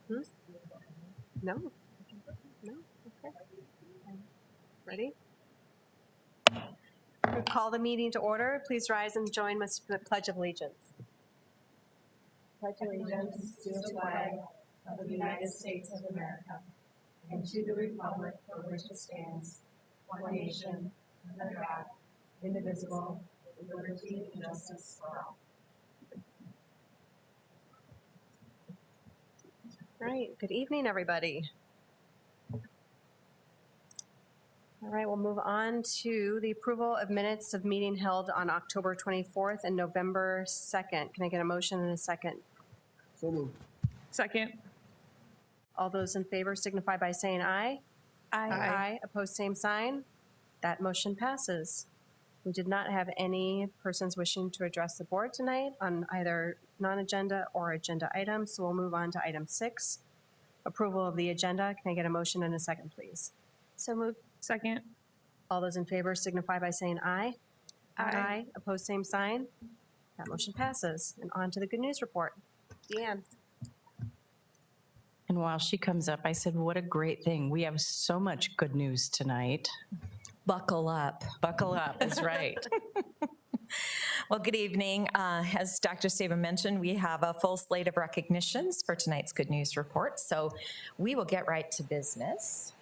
Hmm? No? No? Okay. Ready? We'll call the meeting to order. Please rise and join with the Pledge of Allegiance. Pledge allegiance to the flag of the United States of America and to the republic for which it stands, one nation, under God, indivisible, with liberty and justice for all. All right. Good evening, everybody. All right, we'll move on to the approval of minutes of meeting held on October 24th and November 2nd. Can I get a motion and a second? So moved. Second. All those in favor signify by saying aye. Aye. Opposed, same sign. That motion passes. We did not have any persons wishing to address the board tonight on either non-agenda or agenda items, so we'll move on to item 6, approval of the agenda. Can I get a motion and a second, please? So moved. Second. All those in favor signify by saying aye. Aye. Opposed, same sign. That motion passes. And on to the good news report. Deanne. And while she comes up, I said, what a great thing. We have so much good news tonight. Buckle up. Buckle up is right. Well, good evening. As Dr. Saban mentioned, we have a full slate of recognitions for tonight's Good News Report, so we will get right to business.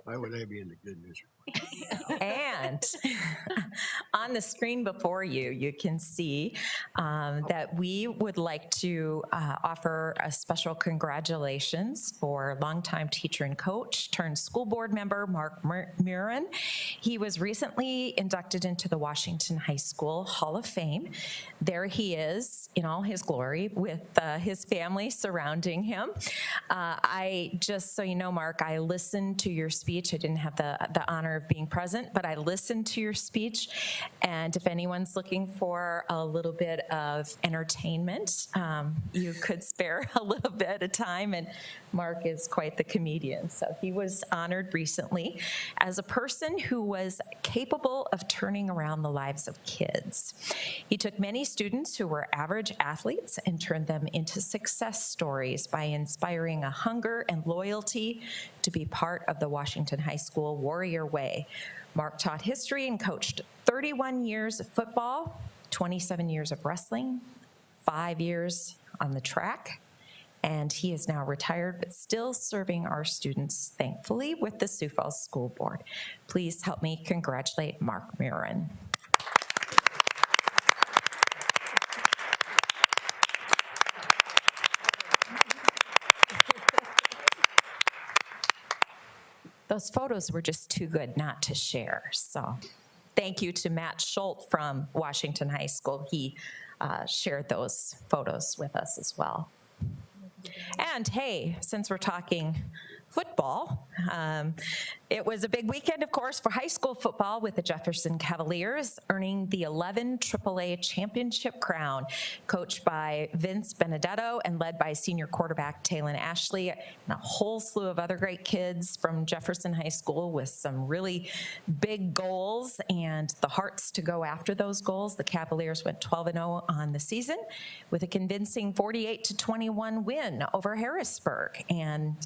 Why would I be in the good news report? And on the screen before you, you can see that we would like to offer a special congratulations for longtime teacher and coach turned school board member, Mark Murin. He was recently inducted into the Washington High School Hall of Fame. There he is in all his glory with his family surrounding him. Just so you know, Mark, I listened to your speech. I didn't have the honor of being present, but I listened to your speech. And if anyone's looking for a little bit of entertainment, you could spare a little bit of time. And Mark is quite the comedian. So he was honored recently as a person who was capable of turning around the lives of kids. He took many students who were average athletes and turned them into success stories by inspiring a hunger and loyalty to be part of the Washington High School Warrior Way. Mark taught history and coached 31 years of football, 27 years of wrestling, 5 years on the track, and he is now retired but still serving our students, thankfully, with the Sioux Falls School Board. Please help me congratulate Mark Murin. Those photos were just too good not to share. So thank you to Matt Schultz from Washington High School. He shared those photos with us as well. And hey, since we're talking football, it was a big weekend, of course, for high school football with the Jefferson Cavaliers earning the 11 AAA championship crown, coached by Vince Benedetto and led by senior quarterback Talon Ashley, and a whole slew of other great kids from Jefferson High School with some really big goals and the hearts to go after those goals. The Cavaliers went 12-0 on the season with a convincing 48-21 win over Harrisburg. And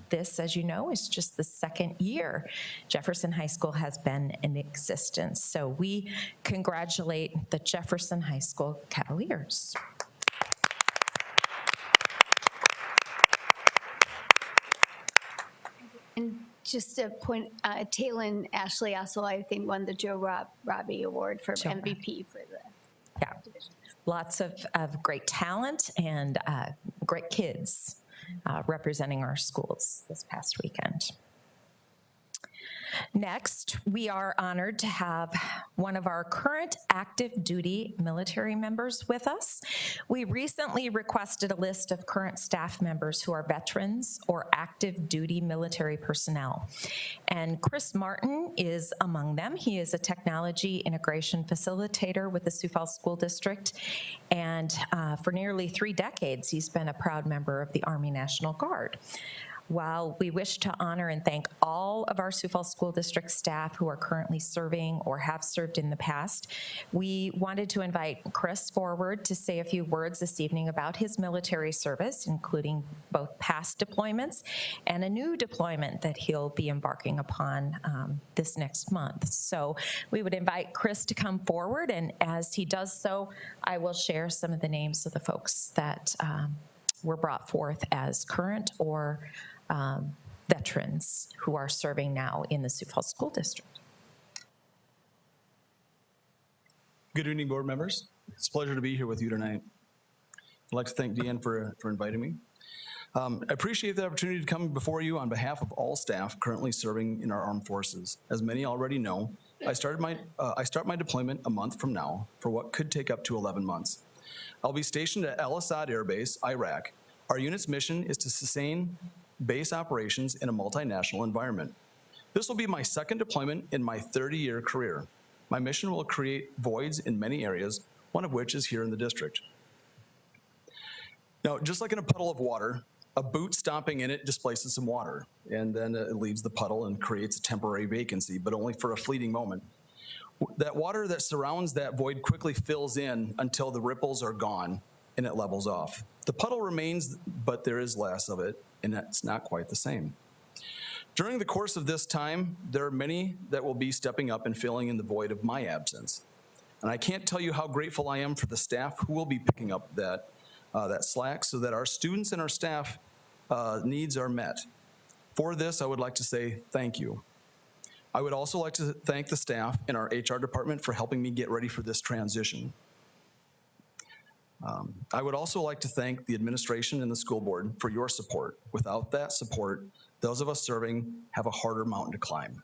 this, as you know, is just the second year Jefferson High School has been in existence. So we congratulate the Jefferson High School Cavaliers. And just a point, Talon Ashley also, I think, won the Joe Robbie Award for Joe MVP for the division. Lots of great talent and great kids representing our schools this past weekend. Next, we are honored to have one of our current active duty military members with us. We recently requested a list of current staff members who are veterans or active duty military personnel. And Chris Martin is among them. He is a technology integration facilitator with the Sioux Falls School District. And for nearly 3 decades, he's been a proud member of the Army National Guard. While we wish to honor and thank all of our Sioux Falls School District staff who are currently serving or have served in the past, we wanted to invite Chris forward to say a few words this evening about his military service, including both past deployments and a new deployment that he'll be embarking upon this next month. So we would invite Chris to come forward, and as he does so, I will share some of the names of the folks that were brought forth as current or veterans who are serving now in the Sioux Falls School District. Good evening, board members. It's a pleasure to be here with you tonight. I'd like to thank Deanne for inviting me. I appreciate the opportunity to come before you on behalf of all staff currently serving in our armed forces. As many already know, I start my deployment a month from now for what could take up to 11 months. I'll be stationed at Al Asad Air Base, Iraq. Our unit's mission is to sustain base operations in a multinational environment. This will be my second deployment in my 30-year career. My mission will create voids in many areas, one of which is here in the district. Now, just like in a puddle of water, a boot stomping in it displaces some water, and then it leaves the puddle and creates a temporary vacancy, but only for a fleeting moment. That water that surrounds that void quickly fills in until the ripples are gone and it levels off. The puddle remains, but there is less of it, and it's not quite the same. During the course of this time, there are many that will be stepping up and filling in the void of my absence. And I can't tell you how grateful I am for the staff who will be picking up that slack so that our students and our staff needs are met. For this, I would like to say thank you. I would also like to thank the staff in our HR department for helping me get ready for this transition. I would also like to thank the administration and the school board for your support. Without that support, those of us serving have a harder mountain to climb.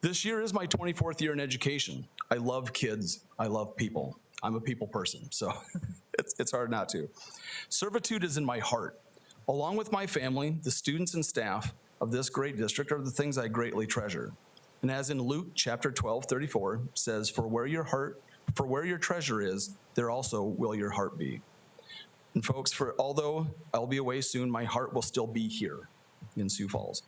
This year is my 24th year in education. I love kids, I love people. I'm a people person, so it's hard not to. Servitude is in my heart. Along with my family, the students and staff of this great district are the things I greatly treasure. And as in Luke chapter 12:34 says, for where your treasure is, there also will your heart be. And folks, although I'll be away soon, my heart will still be here in Sioux Falls.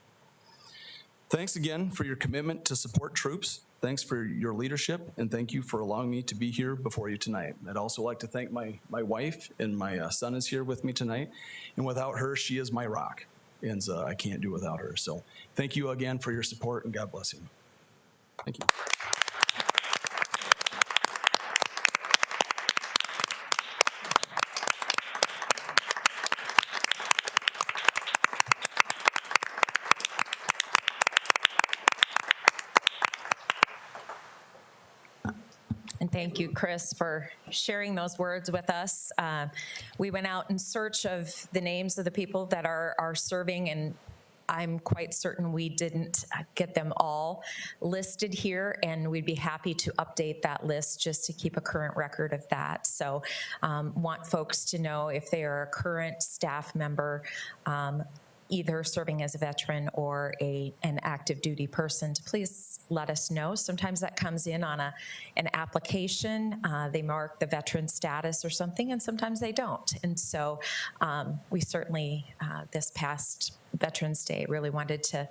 Thanks again for your commitment to support troops. Thanks for your leadership, and thank you for allowing me to be here before you tonight. I'd also like to thank my wife, and my son is here with me tonight. And without her, she is my rock, and I can't do without her. So thank you again for your support, and God bless you. Thank you. And thank you, Chris, for sharing those words with us. We went out in search of the names of the people that are serving, and I'm quite certain we didn't get them all listed here, and we'd be happy to update that list just to keep a current record of that. So want folks to know if they are a current staff member, either serving as a veteran or an active duty person, to please let us know. Sometimes that comes in on an application. They mark the veteran status or something, and sometimes they don't. And so we certainly, this past Veterans Day, really wanted to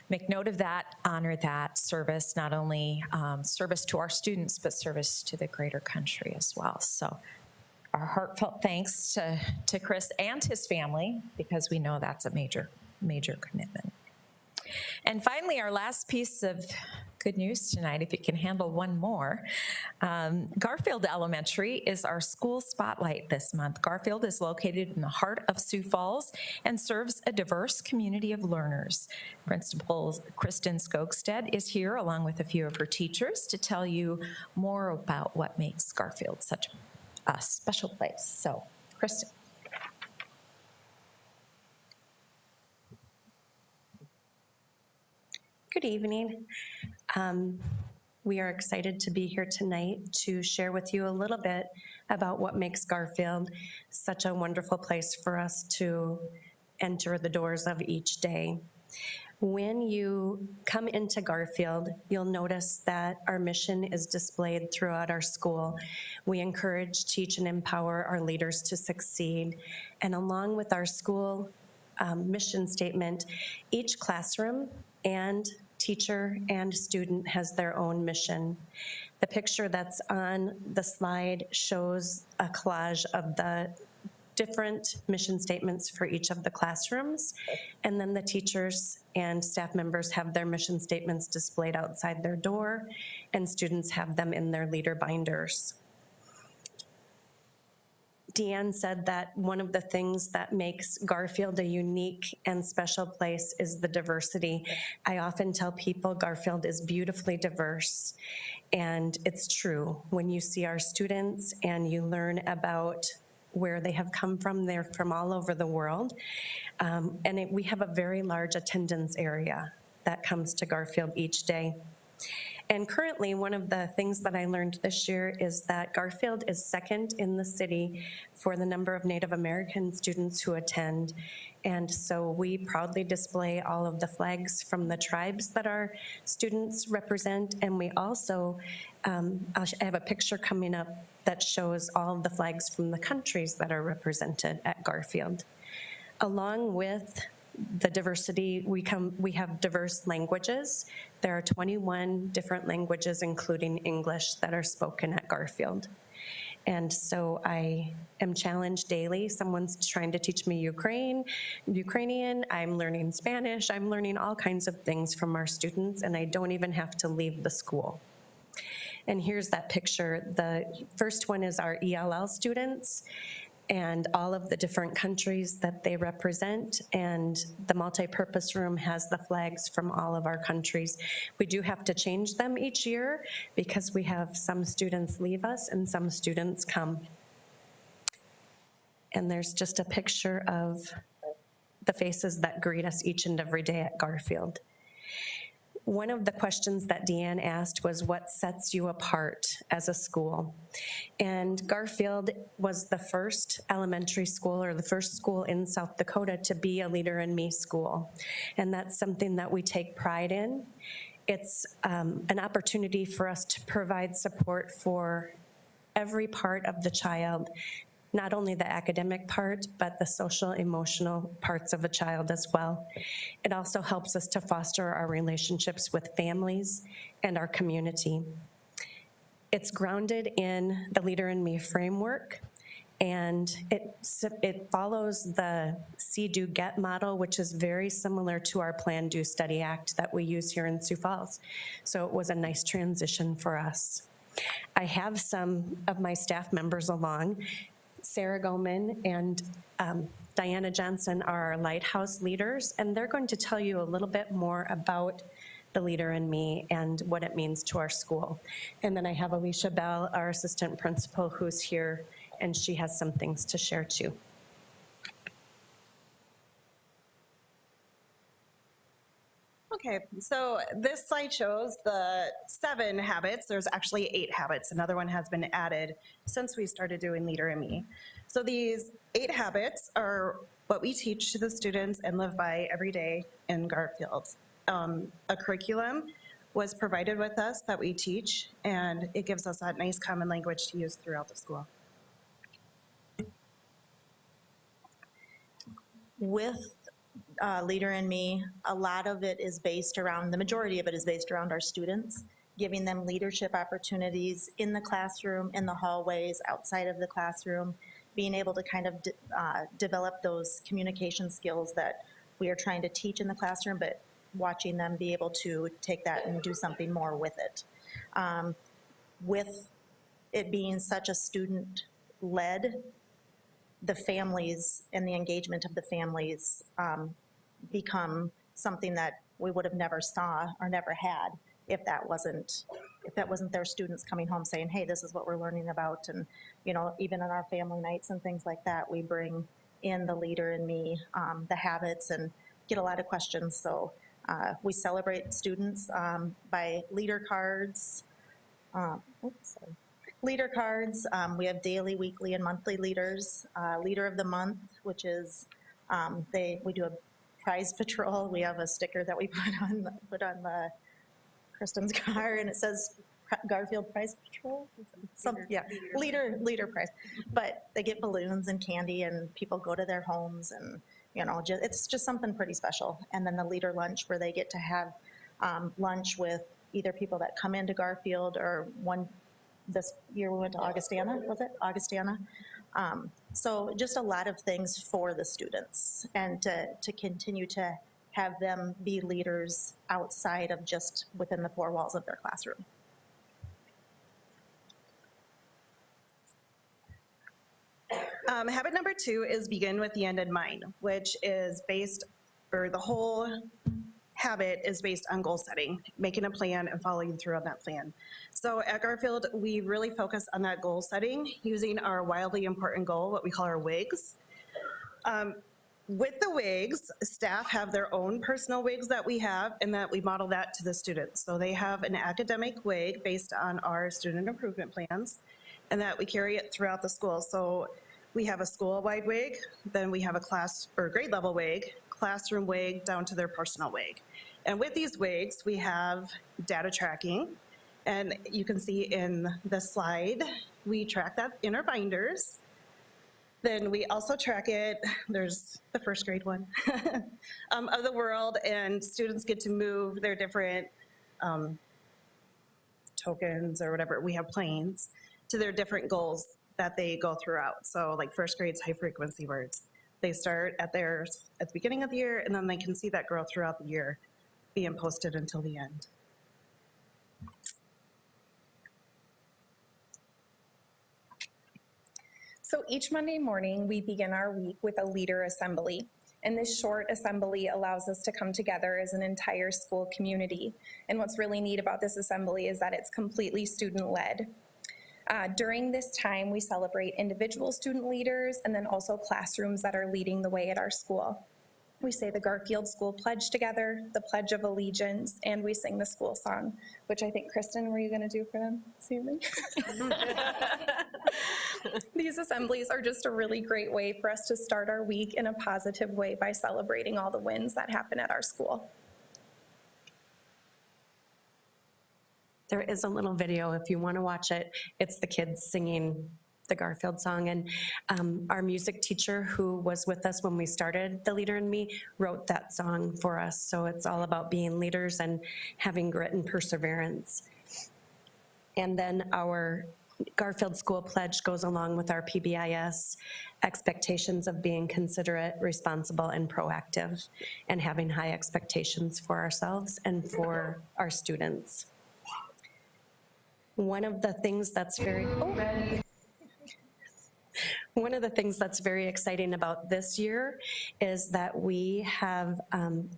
make note of that, honor that service, not only service to our students, but service to the greater country as well. So our heartfelt thanks to Chris and his family, because we know that's a major, major commitment. And finally, our last piece of good news tonight, if you can handle one more. Garfield Elementary is our school spotlight this month. Garfield is located in the heart of Sioux Falls and serves a diverse community of learners. Principal Kristen Skogstad is here along with a few of her teachers to tell you more about what makes Garfield such a special place. So, Kristen. Good evening. We are excited to be here tonight to share with you a little bit about what makes Garfield such a wonderful place for us to enter the doors of each day. When you come into Garfield, you'll notice that our mission is displayed throughout our school. We encourage, teach, and empower our leaders to succeed. And along with our school mission statement, each classroom and teacher and student has their own mission. The picture that's on the slide shows a collage of the different mission statements for each of the classrooms, and then the teachers and staff members have their mission statements displayed outside their door, and students have them in their leader binders. Deanne said that one of the things that makes Garfield a unique and special place is the diversity. I often tell people Garfield is beautifully diverse, and it's true. When you see our students and you learn about where they have come from, they're from all over the world. We have a very large attendance area that comes to Garfield each day. And currently, one of the things that I learned this year is that Garfield is second in the city for the number of Native American students who attend. And so we proudly display all of the flags from the tribes that our students represent. And we also, I have a picture coming up that shows all of the flags from the countries that are represented at Garfield. Along with the diversity, we have diverse languages. There are 21 different languages, including English, that are spoken at Garfield. And so I am challenged daily. Someone's trying to teach me Ukrainian, I'm learning Spanish, I'm learning all kinds of things from our students, and I don't even have to leave the school. And here's that picture. The first one is our ELL students and all of the different countries that they represent. And the multipurpose room has the flags from all of our countries. We do have to change them each year because we have some students leave us and some students come. And there's just a picture of the faces that greet us each and every day at Garfield. One of the questions that Deanne asked was, what sets you apart as a school? And Garfield was the first elementary school, or the first school in South Dakota, to be a Leader in Me school. And that's something that we take pride in. It's an opportunity for us to provide support for every part of the child, not only the academic part, but the social, emotional parts of a child as well. It also helps us to foster our relationships with families and our community. It's grounded in the Leader in Me framework, and it follows the See, Do, Get model, which is very similar to our Plan, Do, Study Act that we use here in Sioux Falls. So it was a nice transition for us. I have some of my staff members along. Sarah Goman and Diana Johnson are our Lighthouse leaders, and they're going to tell you a little bit more about the Leader in Me and what it means to our school. And then I have Alicia Bell, our assistant principal, who's here, and she has some things to share too. Okay, so this slide shows the 7 habits. There's actually 8 habits. Another one has been added since we started doing Leader in Me. So these 8 habits are what we teach to the students and live by every day in Garfield. A curriculum was provided with us that we teach, and it gives us that nice common language to use throughout the school. With Leader in Me, a lot of it is based around, the majority of it is based around our students, giving them leadership opportunities in the classroom, in the hallways, outside of the classroom, being able to kind of develop those communication skills that we are trying to teach in the classroom, but watching them be able to take that and do something more with it. With it being such a student-led, the families and the engagement of the families become something that we would have never saw or never had if that wasn't their students coming home saying, hey, this is what we're learning about. And, you know, even in our family nights and things like that, we bring in the Leader in Me, the habits, and get a lot of questions. So we celebrate students by leader cards. Leader cards, we have daily, weekly, and monthly leaders. Leader of the month, which is, we do a prize patrol. We have a sticker that we put on the Kristen's car, and it says Garfield Prize Patrol. Leader prize. But they get balloons and candy, and people go to their homes and it's just something pretty special. And then the leader lunch where they get to have lunch with either people that come into Garfield or this year we went to Augustana, was it? Augustana. So just a lot of things for the students and to continue to have them be leaders outside of just within the four walls of their classroom. Habit number 2 is begin with the end in mind, which is the whole habit is based on goal setting, making a plan and following through on that plan. So at Garfield, we really focus on that goal setting using our wildly important goal, what we call our WIGs. With the WIGs, staff have their own personal WIGs that we have and that we model that to the students. So they have an academic WIG based on our student improvement plans and that we carry it throughout the school. So we have a school-wide WIG, then we have a class or grade level WIG, classroom WIG down to their personal WIG. And with these WIGs, we have data tracking. And you can see in the slide, we track that in our binders. Then we also track it, there's the first grade one, of the world, and students get to move their different tokens or whatever, we have planes, to their different goals that they go throughout. So like first grade's high frequency words. They start at the beginning of the year, and then they can see that grow throughout the year, being posted until the end. So each Monday morning, we begin our week with a leader assembly. And this short assembly allows us to come together as an entire school community. And what's really neat about this assembly is that it's completely student-led. During this time, we celebrate individual student leaders and then also classrooms that are leading the way at our school. We say the Garfield School Pledge together, the Pledge of Allegiance, and we sing the school song, which I think, Kristen, were you going to do for them this evening? These assemblies are just a really great way for us to start our week in a positive way by celebrating all the wins that happen at our school. There is a little video if you want to watch it. It's the kids singing the Garfield song. And our music teacher who was with us when we started The Leader in Me wrote that song for us. So it's all about being leaders and having grit and perseverance. And then our Garfield School Pledge goes along with our PBIS expectations of being considerate, responsible, and proactive, and having high expectations for ourselves and for our students. One of the things that's very exciting about this year is that we have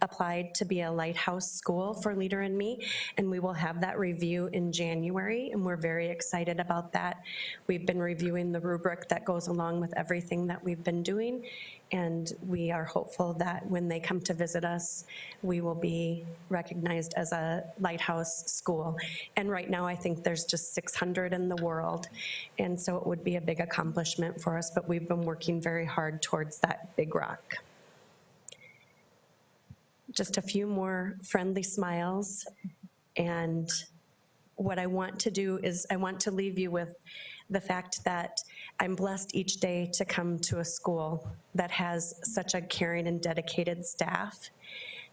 applied to be a lighthouse school for Leader in Me, and we will have that review in January, and we're very excited about that. We've been reviewing the rubric that goes along with everything that we've been doing, and we are hopeful that when they come to visit us, we will be recognized as a lighthouse school. And right now, I think there's just 600 in the world, and so it would be a big accomplishment for us, but we've been working very hard towards that big rock. Just a few more friendly smiles, and what I want to do is I want to leave you with the fact that I'm blessed each day to come to a school that has such a caring and dedicated staff.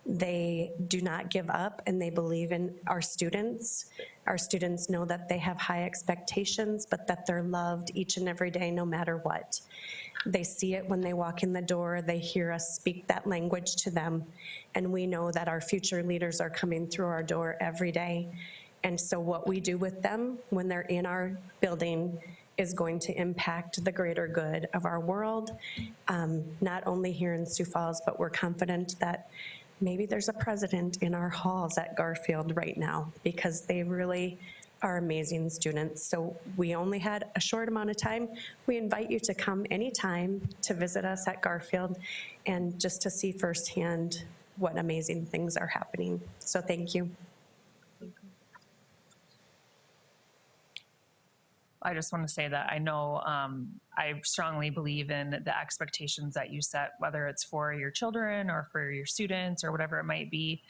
They do not give up, and they believe in our students. Our students know that they have high expectations, but that they're loved each and every day, no matter what. They see it when they walk in the door. They hear us speak that language to them, and we know that our future leaders are coming through our door every day. And so what we do with them when they're in our building is going to impact the greater good of our world, not only here in Sioux Falls, but we're confident that maybe there's a president in our halls at Garfield right now, because they really are amazing students. So we only had a short amount of time. We invite you to come anytime to visit us at Garfield and just to see firsthand what amazing things are happening. So thank you. I just want to say that I know I strongly believe in the expectations that you set, whether it's for your children or for your students or whatever it might be.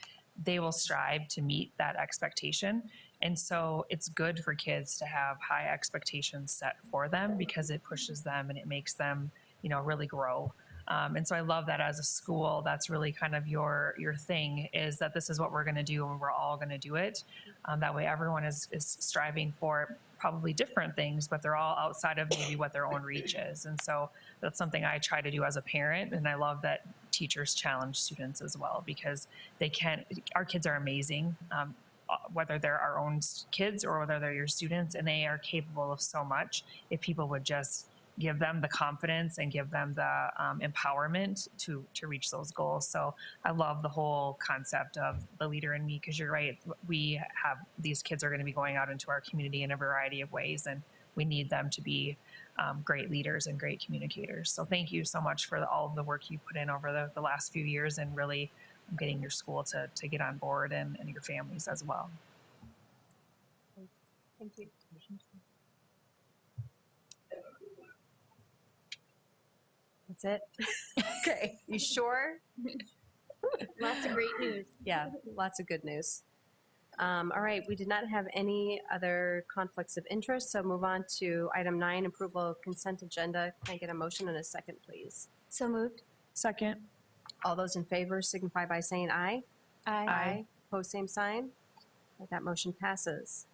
They will strive to meet that expectation. And so it's good for kids to have high expectations set for them, because it pushes them and it makes them, you know, really grow. And so I love that as a school, that's really kind of your thing, is that this is what we're going to do and we're all going to do it. That way everyone is striving for probably different things, but they're all outside of maybe what their own reach is. And so that's something I try to do as a parent. And I love that teachers challenge students as well, because our kids are amazing, whether they're our own kids or whether they're your students, and they are capable of so much if people would just give them the confidence and give them the empowerment to reach those goals. So I love the whole concept of the leader in me, because you're right. These kids are going to be going out into our community in a variety of ways, and we need them to be great leaders and great communicators. So thank you so much for all of the work you've put in over the last few years, and really getting your school to get on board, and your families as well. Thank you. That's it? Okay, you sure? Lots of great news. Yeah, lots of good news. All right, we did not have any other conflicts of interest, so move on to item 9, approval of consent agenda. Can I get a motion and a second, please? So moved. Second. All those in favor signify by saying aye. Aye. Opposed, same sign. That motion passes.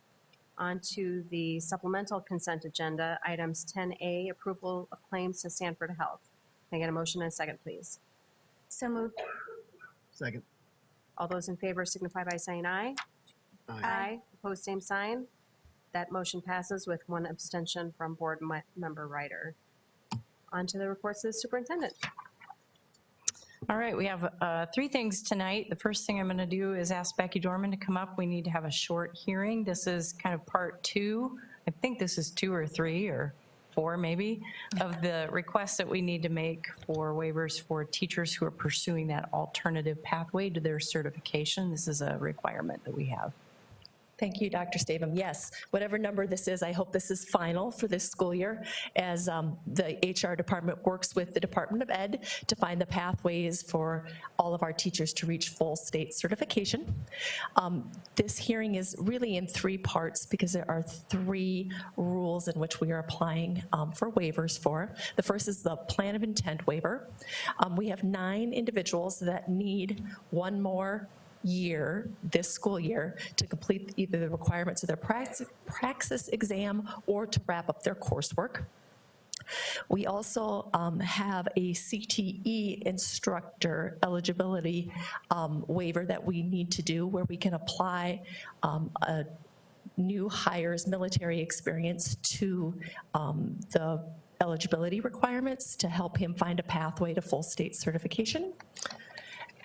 On to the supplemental consent agenda, items 10A, approval of claims to Sanford Health. Can I get a motion and a second, please? So moved. Second. All those in favor signify by saying aye. Aye. Opposed, same sign. That motion passes with one abstention from board member Ryder. On to the reports of the superintendent. All right, we have 3 things tonight. The first thing I'm going to do is ask Becky Dorman to come up. We need to have a short hearing. This is kind of part 2. I think this is 2 or 3 or 4 maybe of the requests that we need to make for waivers for teachers who are pursuing that alternative pathway to their certification. This is a requirement that we have. Thank you, Dr. Stavum. Yes, whatever number this is, I hope this is final for this school year, as the HR department works with the Department of Ed to find the pathways for all of our teachers to reach full state certification. This hearing is really in 3 parts because there are 3 rules in which we are applying for waivers for. The first is the plan of intent waiver. We have 9 individuals that need 1 more year, this school year, to complete either the requirements of their praxis exam or to wrap up their coursework. We also have a CTE instructor eligibility waiver that we need to do, where we can apply a new hire's military experience to the eligibility requirements to help him find a pathway to full state certification.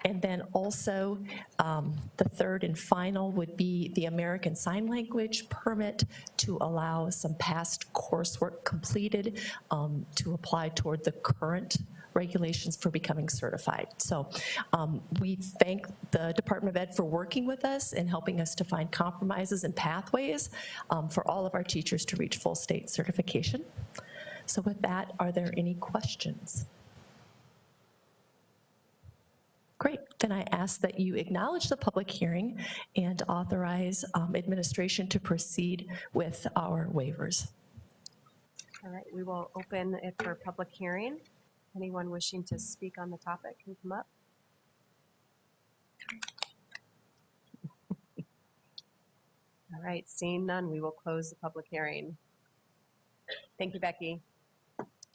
And then also, the third and final would be the American Sign Language permit to allow some past coursework completed to apply toward the current regulations for becoming certified. So we thank the Department of Ed for working with us and helping us to find compromises and pathways for all of our teachers to reach full state certification. So with that, are there any questions? Great, then I ask that you acknowledge the public hearing and authorize administration to proceed with our waivers. All right, we will open it for public hearing. Anyone wishing to speak on the topic can come up. All right, seeing none, we will close the public hearing. Thank you, Becky.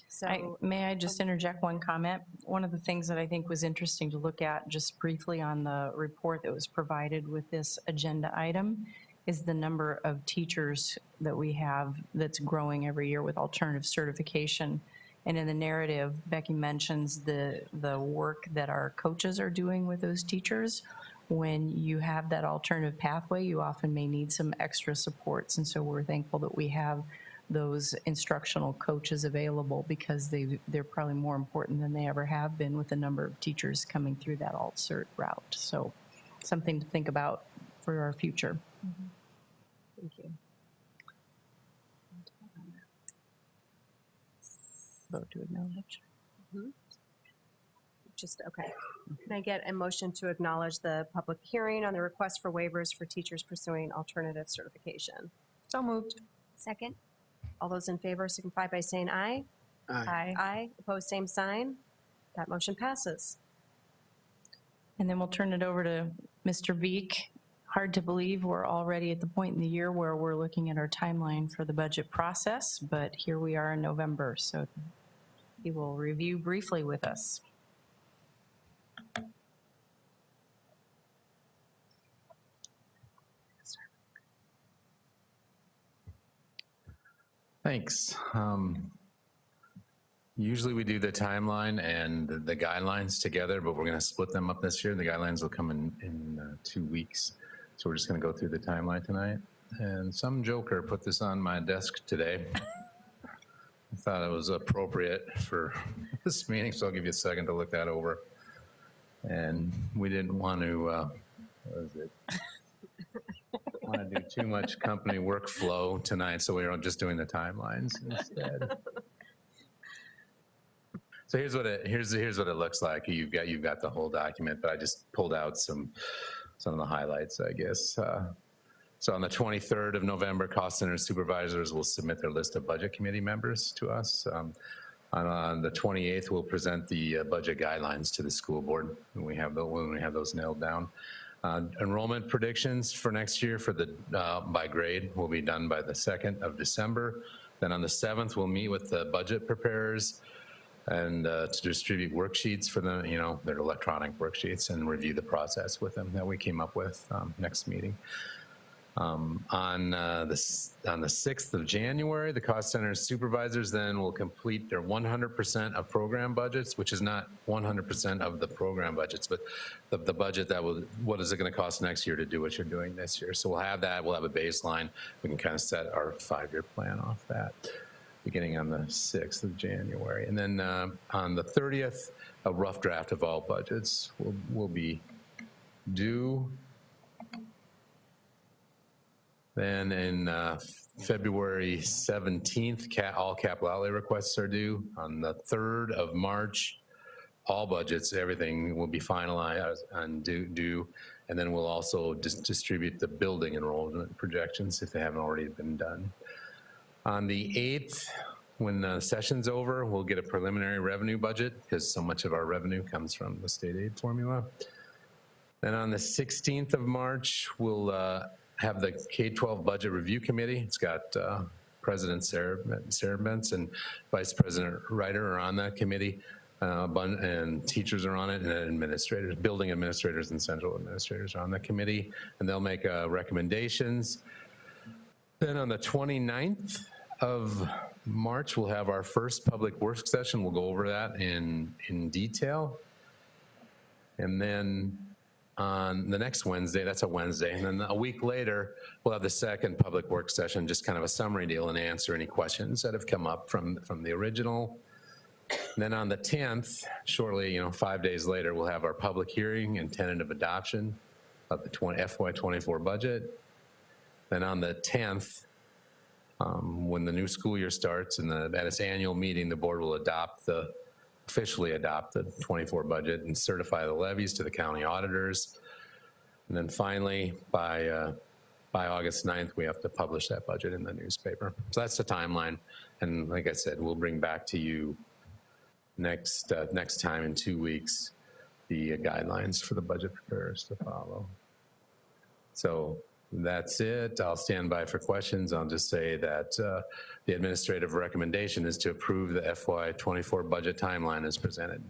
So, May I just interject one comment? One of the things that I think was interesting to look at just briefly on the report that was provided with this agenda item is the number of teachers that we have that's growing every year with alternative certification. And in the narrative, Becky mentions the work that our coaches are doing with those teachers. When you have that alternative pathway, you often may need some extra supports. And so we're thankful that we have those instructional coaches available, because they're probably more important than they ever have been with the number of teachers coming through that alt cert route. So something to think about for our future. Mm-hmm. Thank you. Vote to acknowledge. Mm-hmm. Just, okay. Can I get a motion to acknowledge the public hearing on the request for waivers for teachers pursuing alternative certification? So moved. Second. All those in favor signify by saying aye. Aye. Aye. Opposed, same sign. That motion passes. And then we'll turn it over to Mr. Veek. Hard to believe we're already at the point in the year where we're looking at our timeline for the budget process, but here we are in November, so he will review briefly with us. Thanks. Usually we do the timeline and the guidelines together, but we're going to split them up this year. The guidelines will come in 2 weeks. So we're just going to go through the timeline tonight. And some joker put this on my desk today. I thought it was appropriate for this meeting, so I'll give you a second to look that over. And we didn't want to, what is it? Want to do too much company workflow tonight, so we were just doing the timelines instead. So here's what it looks like. You've got the whole document, but I just pulled out some of the highlights, I guess. So on the 23rd of November, cost center supervisors will submit their list of budget committee members to us. On the 28th, we'll present the budget guidelines to the school board when we have those nailed down. Enrollment predictions for next year for the by grade will be done by the 2nd of December. Then on the 7th, we'll meet with the budget preparers and to distribute worksheets for them, their electronic worksheets, and review the process with them that we came up with next meeting. On the 6th of January, the cost center supervisors then will complete their 100% of program budgets, which is not 100% of the program budgets, but the budget what is it going to cost next year to do what you're doing this year. So we'll have that, we'll have a baseline. We can kind of set our 5-year plan off that, beginning on the 6th of January. And then on the 30th, a rough draft of all budgets will be due. Then in February 17th, all capital outlay requests are due. On the 3rd of March, all budgets, everything will be finalized and due. And then we'll also distribute the building enrollment projections if they haven't already been done. On the 8th, when the session's over, we'll get a preliminary revenue budget because so much of our revenue comes from the state aid formula. Then on the 16th of March, we'll have the K-12 Budget Review Committee. It's got President Sarabentz and Vice President Ryder are on that committee, and teachers are on it, and administrators, building administrators and central administrators are on that committee, and they'll make recommendations. Then on the 29th of March, we'll have our first public works session. We'll go over that in detail. And then on the next Wednesday, that's a Wednesday, and then a week later, we'll have the second public work session, just kind of a summary deal and answer any questions that have come up from the original. And then on the 10th, shortly, 5 days later, we'll have our public hearing and tentative adoption of the FY24 budget. Then on the 10th, when the new school year starts and at its annual meeting, the board will officially adopt the 24 budget and certify the levies to the county auditors. And then finally, by August 9th, we have to publish that budget in the newspaper. So that's the timeline. And like I said, we'll bring back to you next time in 2 weeks, the guidelines for the budget preparers to follow. So that's it. I'll stand by for questions. I'll just say that the administrative recommendation is to approve the FY24 budget timeline as presented.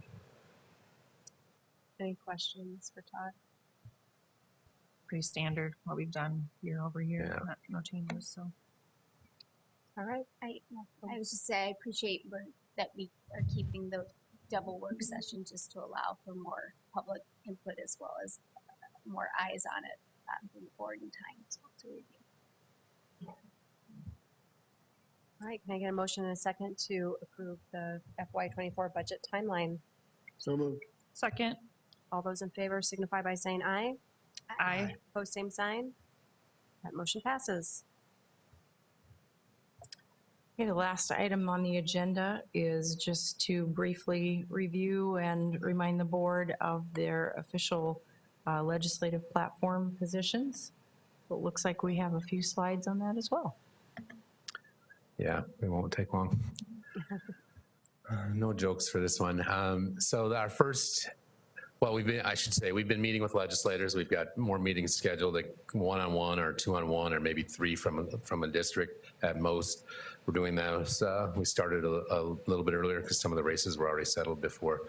Any questions for Todd? Pretty standard, what we've done year over year, Yeah. no changes, so. All right. I was just say, I appreciate that we are keeping the double work session just to allow for more public input as well as more eyes on it moving forward in time as well to review. All right, can I get a motion and a second to approve the FY24 budget timeline? So moved. Second. All those in favor signify by saying aye. Aye. Opposed, same sign. That motion passes. Okay, the last item on the agenda is just to briefly review and remind the board of their official legislative platform positions. It looks like we have a few slides on that as well. Yeah, it won't take long. No jokes for this one. So our first, well, we've been meeting with legislators. We've got more meetings scheduled, like one-on-one or two-on-one, or maybe three from a district at most. We're doing those. We started a little bit earlier because some of the races were already settled before,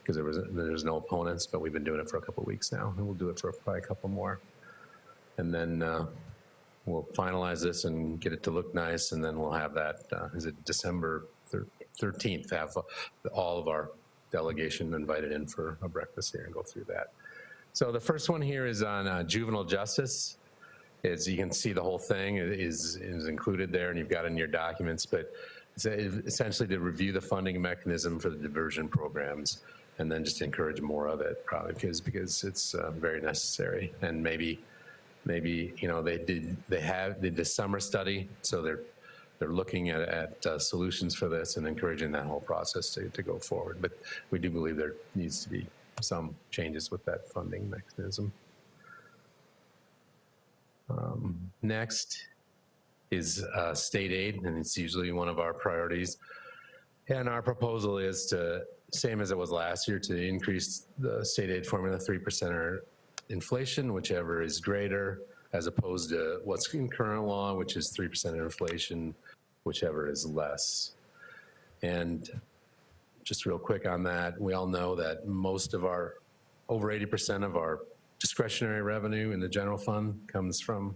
because there's no opponents, but we've been doing it for a couple of weeks now, and we'll do it for probably a couple more. And then we'll finalize this and get it to look nice, and then we'll have that, is it December 13th, have all of our delegation invited in for a breakfast here and go through that. So the first one here is on juvenile justice. As you can see, the whole thing is included there, and you've got it in your documents, but it's essentially to review the funding mechanism for the diversion programs, and then just encourage more of it, probably because it's very necessary. And maybe you know, they did the summer study, so they're looking at solutions for this and encouraging that whole process to go forward. But we do believe there needs to be some changes with that funding mechanism. Next is state aid, and it's usually one of our priorities. And our proposal is to, same as it was last year, to increase the state aid formula 3% or inflation, whichever is greater, as opposed to what's in current law, which is 3% inflation, whichever is less. And just real quick on that, we all know that most of our, over 80% of our discretionary revenue in the general fund comes from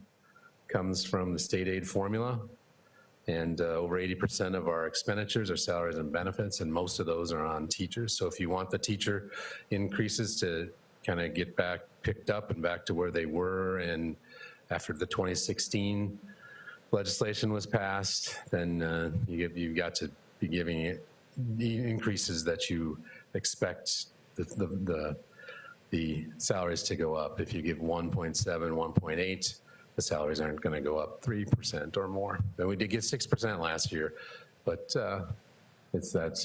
the state aid formula. And over 80% of our expenditures are salaries and benefits, and most of those are on teachers. So if you want the teacher increases to kind of get back, picked up and back to where they were, and after the 2016 legislation was passed, then you've got to be giving it the increases that you expect the salaries to go up. If you give 1.7, 1.8, the salaries aren't going to go up 3% or more. And we did get 6% last year, but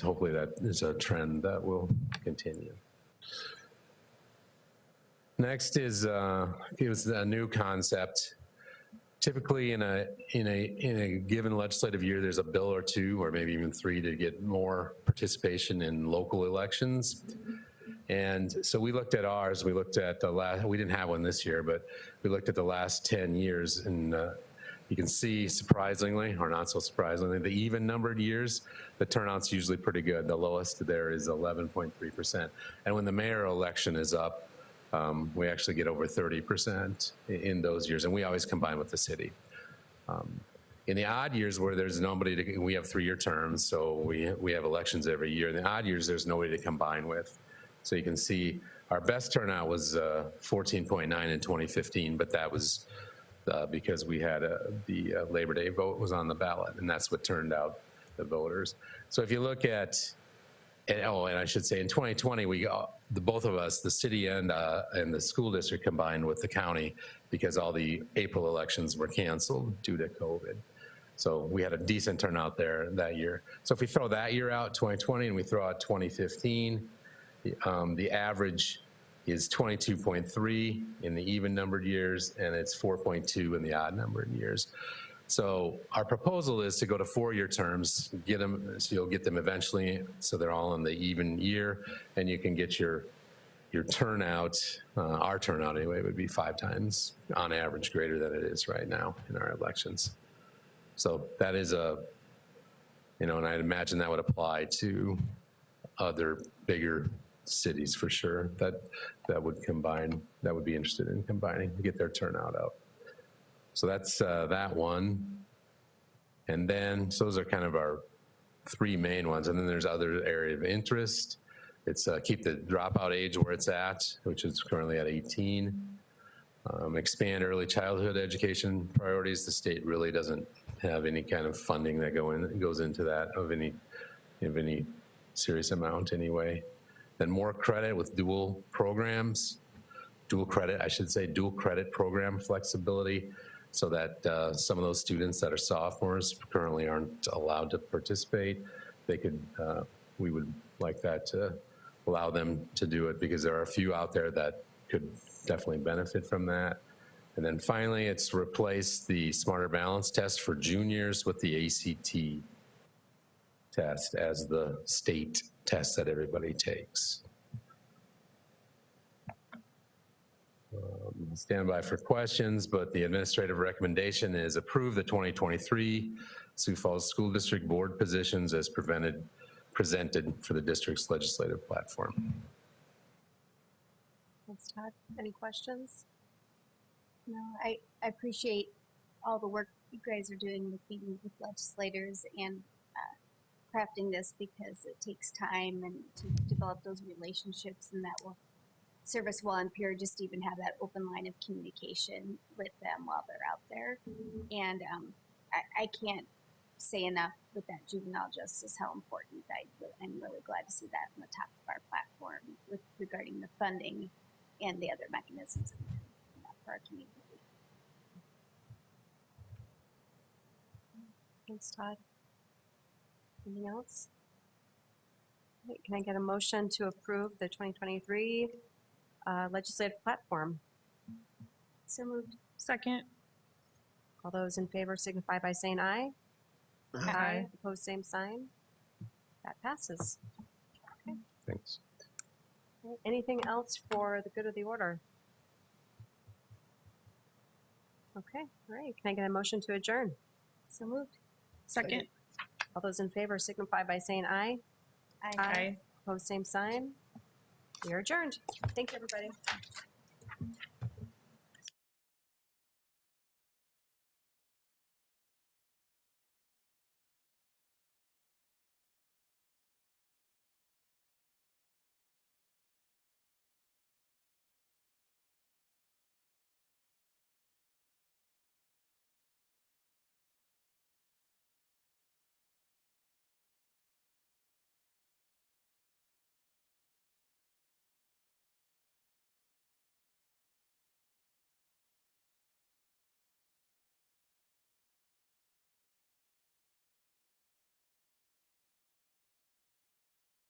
hopefully that is a trend that will continue. Next is a new concept. Typically in a given legislative year, there's a bill or two, or maybe even three, to get more participation in local elections. And so we looked at ours. We looked at the last. We didn't have one this year, but we looked at the last 10 years, and you can see, surprisingly, or not so surprisingly, the even numbered years, the turnout's usually pretty good. The lowest there is 11.3%. And when the mayor election is up, we actually get over 30% in those years, and we always combine with the city. In the odd years where there's nobody we have 3-year terms, so we have elections every year. In the odd years, there's nobody to combine with. So you can see our best turnout was 14.9 in 2015, but that was because we had the Labor Day vote was on the ballot, and that's what turned out the voters. So if you look at, and I should say, in 2020, both of us, the city and the school district, combined with the county because all the April elections were canceled due to COVID. So we had a decent turnout there that year. So if we throw that year out, 2020, and we throw out 2015, the average is 22.3 in the even numbered years, and it's 4.2 in the odd numbered years. So our proposal is to go to 4-year terms, get them, so you'll get them eventually, so they're all in the even year, and you can get your turnout, our turnout anyway, would be 5 times on average greater than it is right now in our elections. So that is and I'd imagine that would apply to other bigger cities for sure that would combine, that would be interested in combining to get their turnout up. So that's that one. And then, so those are kind of our 3 main ones. And then there's other area of interest. It's keep the dropout age where it's at, which is currently at 18. Expand early childhood education priorities. The state really doesn't have any kind of funding that goes into that of any serious amount anyway. Then more credit with dual programs, dual credit program flexibility, so that some of those students that are sophomores currently aren't allowed to participate. We would like that to allow them to do it, because there are a few out there that could definitely benefit from that. And then finally, it's replace the Smarter Balance test for juniors with the ACT test as the state test that everybody takes. Stand by for questions, but the administrative recommendation is approve the 2023 Sioux Falls School District Board positions as presented for the district's legislative platform. Thanks, Todd. Any questions? No, I appreciate all the work you guys are doing with meeting with legislators and crafting this, because it takes time and to develop those relationships, and that will serve us well in Pierre, just to even have that open line of communication with them while they're out there. And I can't say enough with that juvenile justice how important. I'm really glad to see that on the top of our platform with regarding the funding and the other mechanisms for our community. Thanks, Todd. Anything else? Okay, can I get a motion to approve the 2023 legislative platform? So moved. Second. All those in favor signify by saying aye. Aye. Opposed, same sign. That passes. Thanks. Okay, anything else for the good of the order? Okay, all right. Can I get a motion to adjourn? So moved. Second. All those in favor signify by saying aye. Aye. Opposed, same sign. We are adjourned. Thank you, everybody.